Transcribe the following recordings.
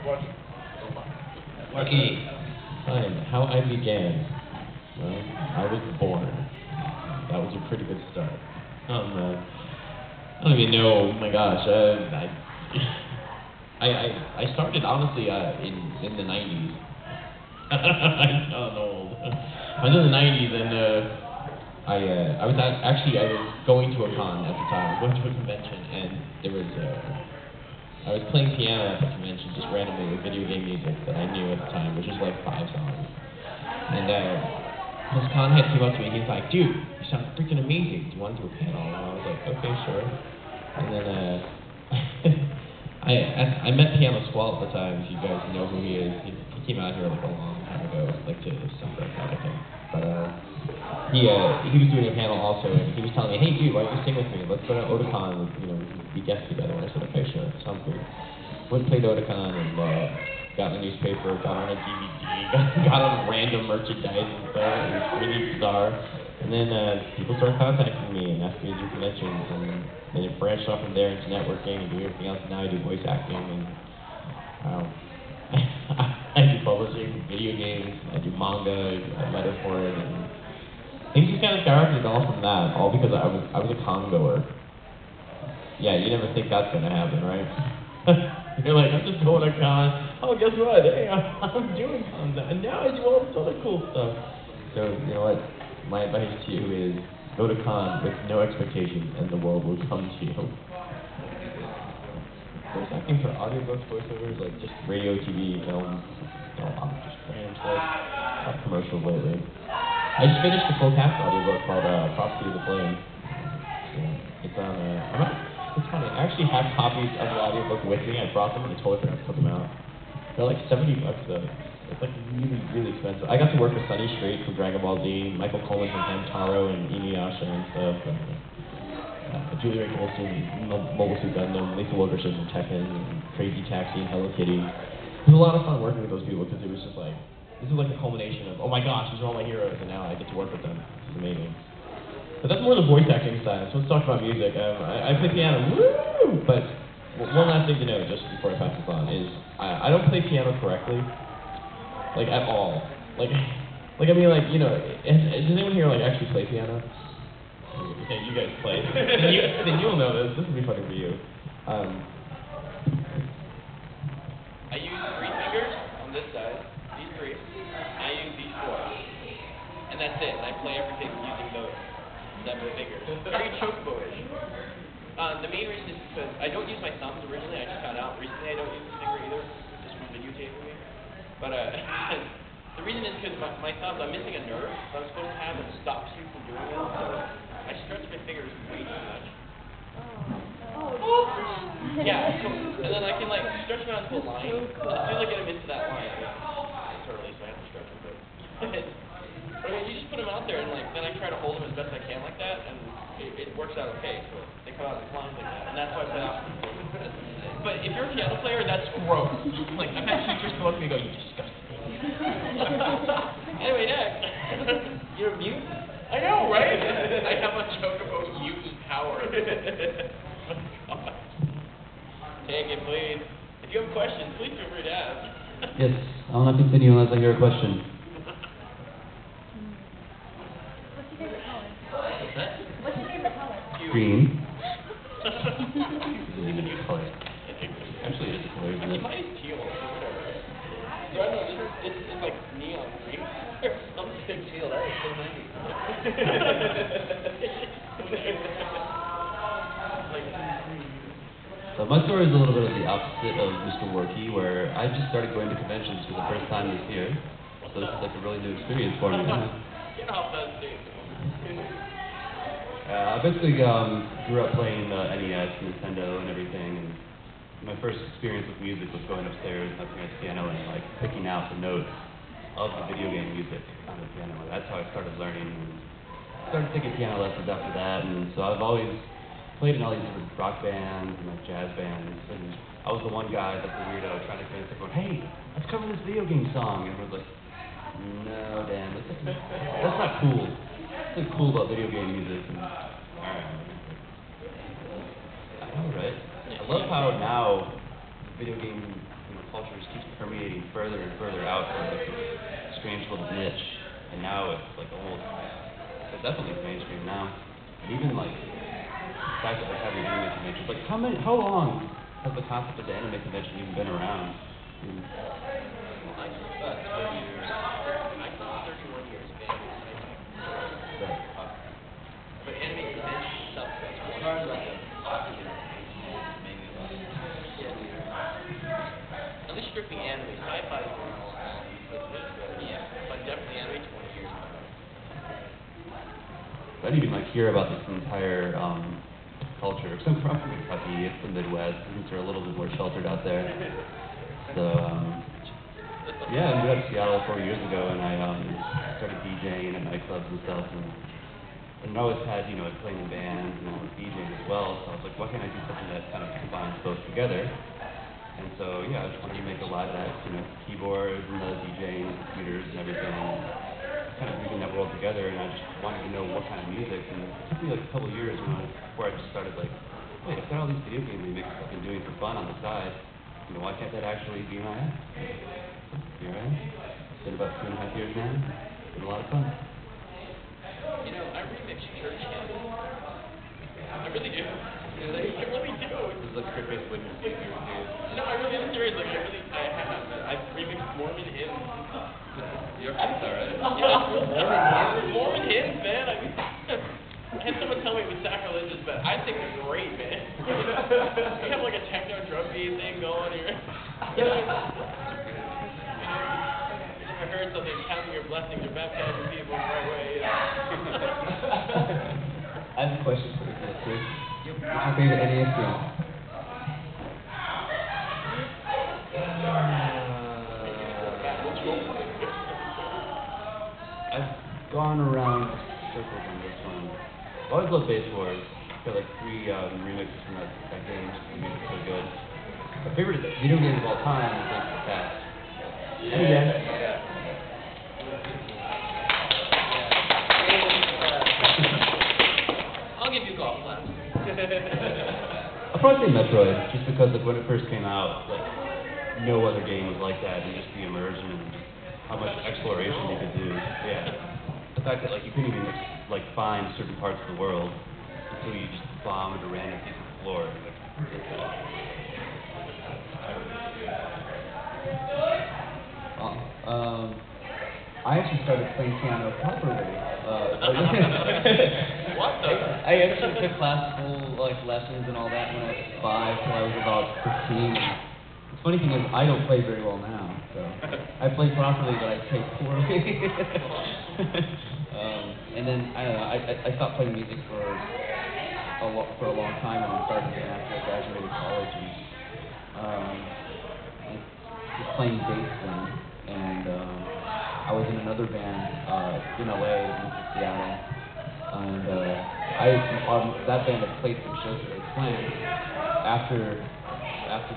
Warky, fine. How I began? Well, I was born. That was a pretty good start. I don't even know. Oh my gosh. I started honestly in the 90s. I'm old. I was in the 90s and I was going to a con at the time. I was going to a convention and there was I was playing piano at the convention just randomly with video game music that I knew at the time, which was like 5 songs. And this con head came up to me, he was like, dude, you sound freaking amazing. Do you want to do a panel? And I was like, okay, sure. And then I met Piano Squall at the time, if you guys know who he is. He came out here like a long time ago, like to some kind of thing. But he was doing a panel also, and he was telling me, hey dude, why don't you sing with me? Let's go to Otakon, you know, we can be guests together. And I said, okay, sure, sounds good. Went and played Otakon and got in the newspaper, got on a DVD, got on random merchandise and stuff. It was really bizarre. And then people started contacting me and asking me to do conventions, and then it branched off from there into networking and doing everything else. And now I do voice acting and I do publishing, video games, I do manga, I letter for it, and things just kind of skyrocketed all from that, all because I was a con goer. Yeah, you never think that's gonna happen, right? You're like, I'm just going to con. Oh, guess what? Hey, I'm doing cons now, and now I do all this other cool stuff. So you know what? My advice to you is go to con with no expectations, and the world will come to you. Voice acting for audiobooks, voiceovers, like just radio, TV, film, just random stuff. Not commercials lately. I just finished the full cast audiobook called Prophecy of the Flame. So it's on. It's funny. I actually have copies of the audiobook with me. I brought them and I totally forgot to put them out. They're like $70 though. It's like really, really expensive. I got to work with Sonny Strait from Dragon Ball Z, Michael Coleman from Hamtaro and Inuyasha and stuff. And, Julie Ray Colson, Mobile Suit Gundam, Lisa Wilkerson from Tekken, and Crazy Taxi and Hello Kitty. It was a lot of fun working with those people because it was just like, this is like a culmination of, oh my gosh, these are all my heroes, and now I get to work with them. This is amazing. But that's more the voice acting side, so let's talk about music. I play piano, woo! But one last thing to know, just before I pass this on, is I don't play piano correctly, like at all. Like I mean, like, you know, does anyone here like actually play piano? Okay, you guys play. then you'll know this. This will be funny for you. I use 3 fingers on this side, these 3. I use these 4. And that's it. And I play everything using those 7 fingers. Very Chocobo-ish. The main reason is because I don't use my thumbs originally. I just found out recently I don't use this finger either, just from videotaping me. But the reason is because my thumbs, I'm missing a nerve that I'm supposed to have that stops you from doing it. So I stretch my fingers way too much. Yeah, so, and then I can like stretch them out into a line. As soon as I get them into that line, totally, so I have to stretch them. But okay, you just put them out there, and like then I try to hold them as best I can like that, and it works out okay. So they come out in lines like that, and that's why I play off. But if you're a piano player, that's gross. Like I've had teachers come up to me and go, "You disgusting." Anyway, next. You're a mutant. I know, right? I have a Chocobo mutant power. God. Take it, please. If you have questions, please feel free to ask. Yes, I'll not continue unless I hear a question. What's your favorite color? What's that? What's your favorite color? Green. Even use color. Actually, it's a color. I mean, mine is teal, so whatever. So I don't know, this is like neon green. I'm saying teal, that is so 90s. So my story is a little bit of the opposite of Mr. Warky, where I just started going to conventions for the first time this year. So this is like a really new experience for me. Get off those things. I basically grew up playing NES, Nintendo, and everything. And my first experience with music was going upstairs, looking at the piano, and like picking out the notes of the video game music on the piano. That's how I started learning. And started taking piano lessons after that, and so I've always played in all these different rock bands and like jazz bands, and I was the one guy that's the weirdo trying to convince everyone, hey, let's cover this video game song, and everyone's like, no, Dan, that's not cool. That's not cool about video game music. And, alright. I know, right? I love how now video game culture just keeps permeating further and further out from like this strange little niche, and now it's like almost, it's definitely mainstream now. And even like the fact that like having anime conventions, like how long has the concept of the anime convention even been around? Well, I just about 20 years. I call 31 years of anime convention. But anime convention itself, that's As far as like a popular maybe about at least strictly anime. Sci-fi is more but yeah, but definitely anime 20 years. I didn't even like hear about this entire culture. Because I'm from Kentucky, it's the Midwest, things are a little bit more sheltered out there. So yeah, I moved out to Seattle 4 years ago, and I started DJing at nightclubs and stuff, and I always had, playing in bands and I was DJing as well. So I was like, why can't I do something that kind of combines both together? And so yeah, I just wanted to make a live act, keyboards and the DJing, computers and everything, kind of bringing that world together. And I just wanted to know what kind of music. And it took me like a couple of years before I just started like, wait, I've got all these video game remixes I've been doing for fun on the side. Why can't that actually be my act? Here I am. It's been about 2.5 years now. It's been a lot of fun. I remix church hymns. I really do. I really do. This is like Chris witness figure, dude. No, I really am serious. Like, I have. I've remixed Mormon hymns. You're alright. Yeah, Mormon hymns, man. I mean, can someone tell me it was sacrilegious? But I think they're great, man. We have like a techno drum beat thing going here. I heard something, counting your blessings or baptizing people the right way. I have a question for you, Chris. What's your favorite NES game? I've gone around circles on this one. I've always loved Base Wars. I've got like 3 remixes from that game, just the music's so good. My favorite video game of all time is like the past. I'll give you a golf class. I'll probably say Metroid, just because like when it first came out, like no other game was like that, and just the immersion and just how much exploration you could do. Yeah. The fact that like you couldn't even like find certain parts of the world until you just bombed a random piece of the floor. I actually started playing piano properly. What the? I actually took classical lessons and all that when I was 5 till I was about 15. The funny thing is, I don't play very well now. So I play properly, but I play poorly. And then I don't know. I stopped playing music for a long time, and I started again after I graduated college and just playing bass then. And I was in another band in LA, in Seattle, and that band had played some shows with Slants. After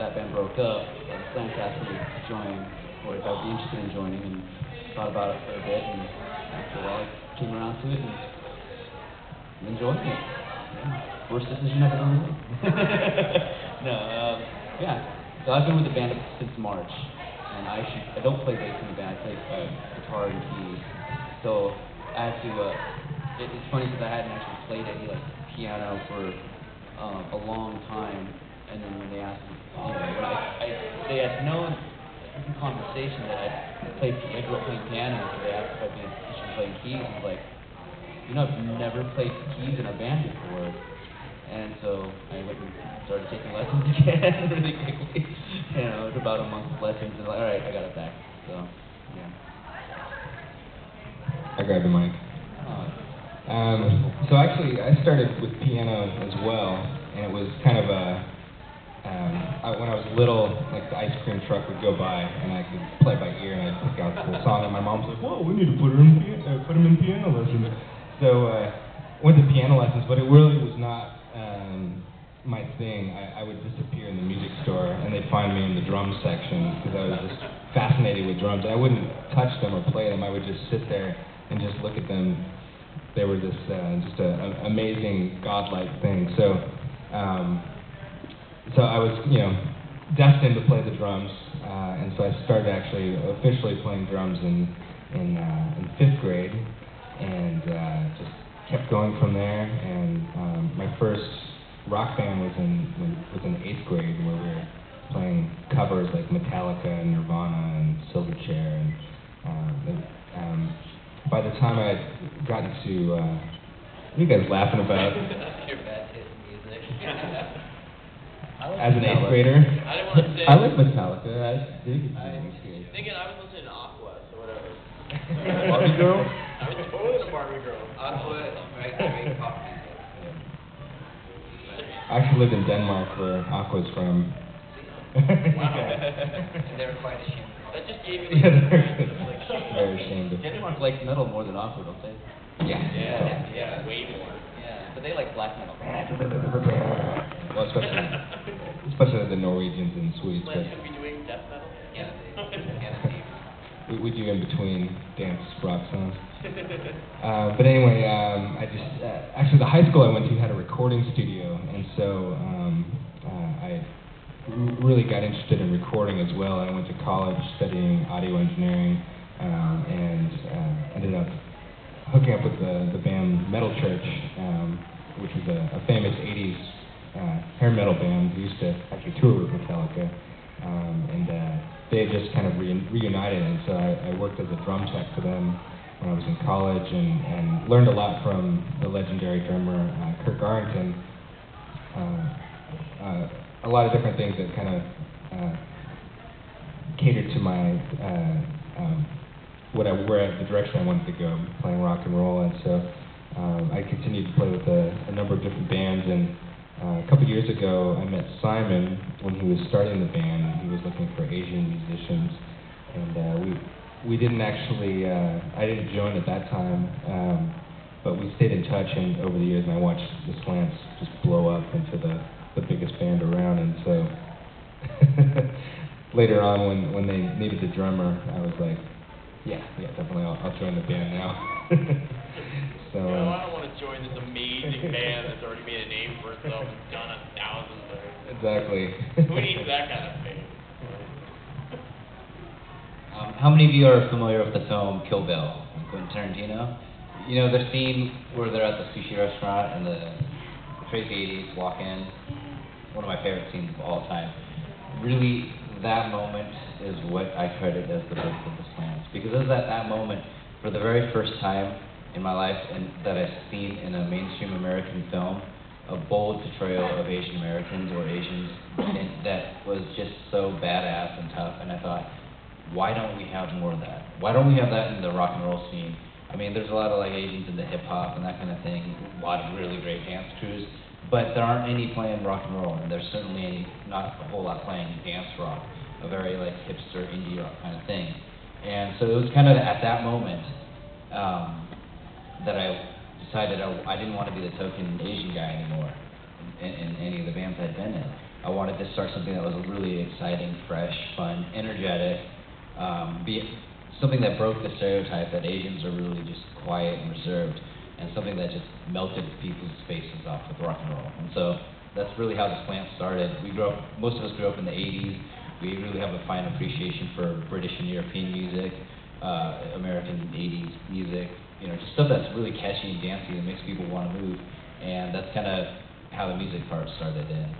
that band broke up, Slants asked me to join, or if I'd be interested in joining, and thought about it for a bit, and after a while I came around to it and enjoyed it. Yeah. Worst decision I've ever made. No, yeah. So I've been with the band since March. And I don't play bass in the band, I play guitar and keys. So I had to, it's funny because I hadn't actually played any piano for a long time. And then when they asked me, they had known in conversation that I grew up playing piano, so they asked if I'd be interested in playing keys. And I was like, I've never played keys in a band before. And so I went and started taking lessons again really quickly. It was about a month of lessons, and all right, I got it back. So, yeah. I grabbed the mic. So actually, I started with piano as well, and it was kind of when I was little, like the ice cream truck would go by, and I could play by ear, and I'd pick out the song, and my mom was like, "Whoa, we need to put him in piano lessons." So went to piano lessons, but it really was not my thing. I would disappear in the music store, and they'd find me in the drum section because I was just fascinated with drums. I wouldn't touch them or play them. I would just sit there and just look at them. They were this just an amazing, godlike thing. So I was, destined to play the drums, and so I started actually officially playing drums in 5th grade, and just kept going from there. And my first rock band was in 8th grade, where we were playing covers like Metallica and Nirvana and Silverchair. And by the time I had gotten to, what are you guys laughing about? Your bad taste in music. As an 8th grader? I didn't want to say. I like Metallica. I dig it. Thinking I was listening to Aqua, so whatever. Barbie Girl? I was totally the Barbie girl. Aqua, great coffee. I actually lived in Denmark, where Aqua's from. Wow. And they were quite ashamed. That just gave me Yeah, like they're very ashamed of it. Denmark likes metal more than Aqua, don't they? yeah, way more. Yeah, but they like black metal. Well, especially the Norwegians and Swedes. Slants should be doing death metal. Yeah, We do in between dance rock songs. But anyway, I just actually the high school I went to had a recording studio, and so I really got interested in recording as well. I went to college studying audio engineering, and ended up hooking up with the band Metal Church, which was a famous '80s hair metal band who used to actually tour with Metallica, and they had just kind of reunited, and so I worked as a drum tech for them when I was in college, and learned a lot from the legendary drummer Kirk Arrington. A lot of different things that kind of catered to my the direction I wanted to go, playing rock and roll, and so I continued to play with a number of different bands. And a couple of years ago, I met Simon when he was starting the band, and he was looking for Asian musicians, and we didn't actually, I didn't join at that time, but we stayed in touch and over the years, and I watched the Slants just blow up into the biggest band around. And so later on, when they needed a drummer, I was like, yeah, definitely, I'll join the band now. So No, I don't want to join this amazing band that's already made a name for itself and done 1,000 things. Exactly. Who needs that kind of fame? How many of you are familiar with the film Kill Bill, Quentin Tarantino? You know, the scene where they're at the sushi restaurant and the crazy 80s walk in, one of my favorite scenes of all time. Really, that moment is what I credit as the birth of the Slants. Because it was at that moment, for the very first time in my life, and that I've seen in a mainstream American film, a bold portrayal of Asian Americans or Asians, and that was just so badass and tough. And I thought, why don't we have more of that? Why don't we have that in the rock and roll scene? I mean, there's a lot of like Asians into hip hop and that kind of thing, a lot of really great dance crews, but there aren't any playing rock and roll, and there's certainly not a whole lot playing dance rock, a very like hipster indie rock kind of thing. And so it was kind of at that moment that I decided I didn't want to be the token Asian guy anymore in any of the bands I'd been in. I wanted to start something that was really exciting, fresh, fun, energetic, be something that broke the stereotype that Asians are really just quiet and reserved, and something that just melted people's faces off with rock and roll. And so that's really how the Slants started. Most of us grew up in the 80s. We really have a fine appreciation for British and European music, American 80s music, you know, just stuff that's really catchy and dancey that makes people want to move. And that's kind of how the music part started in.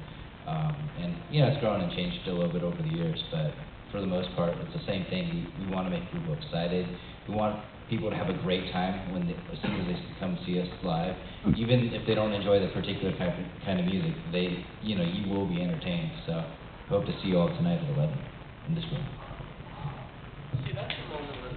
And, you know, it's grown and changed a little bit over the years, but for the most part, it's the same thing. We want to make people excited. We want people to have a great time as soon as they come see us live. Even if they don't enjoy the particular kind of music, you will be entertained. So I hope to see you all tonight at 11 in this room. See, that's the moment when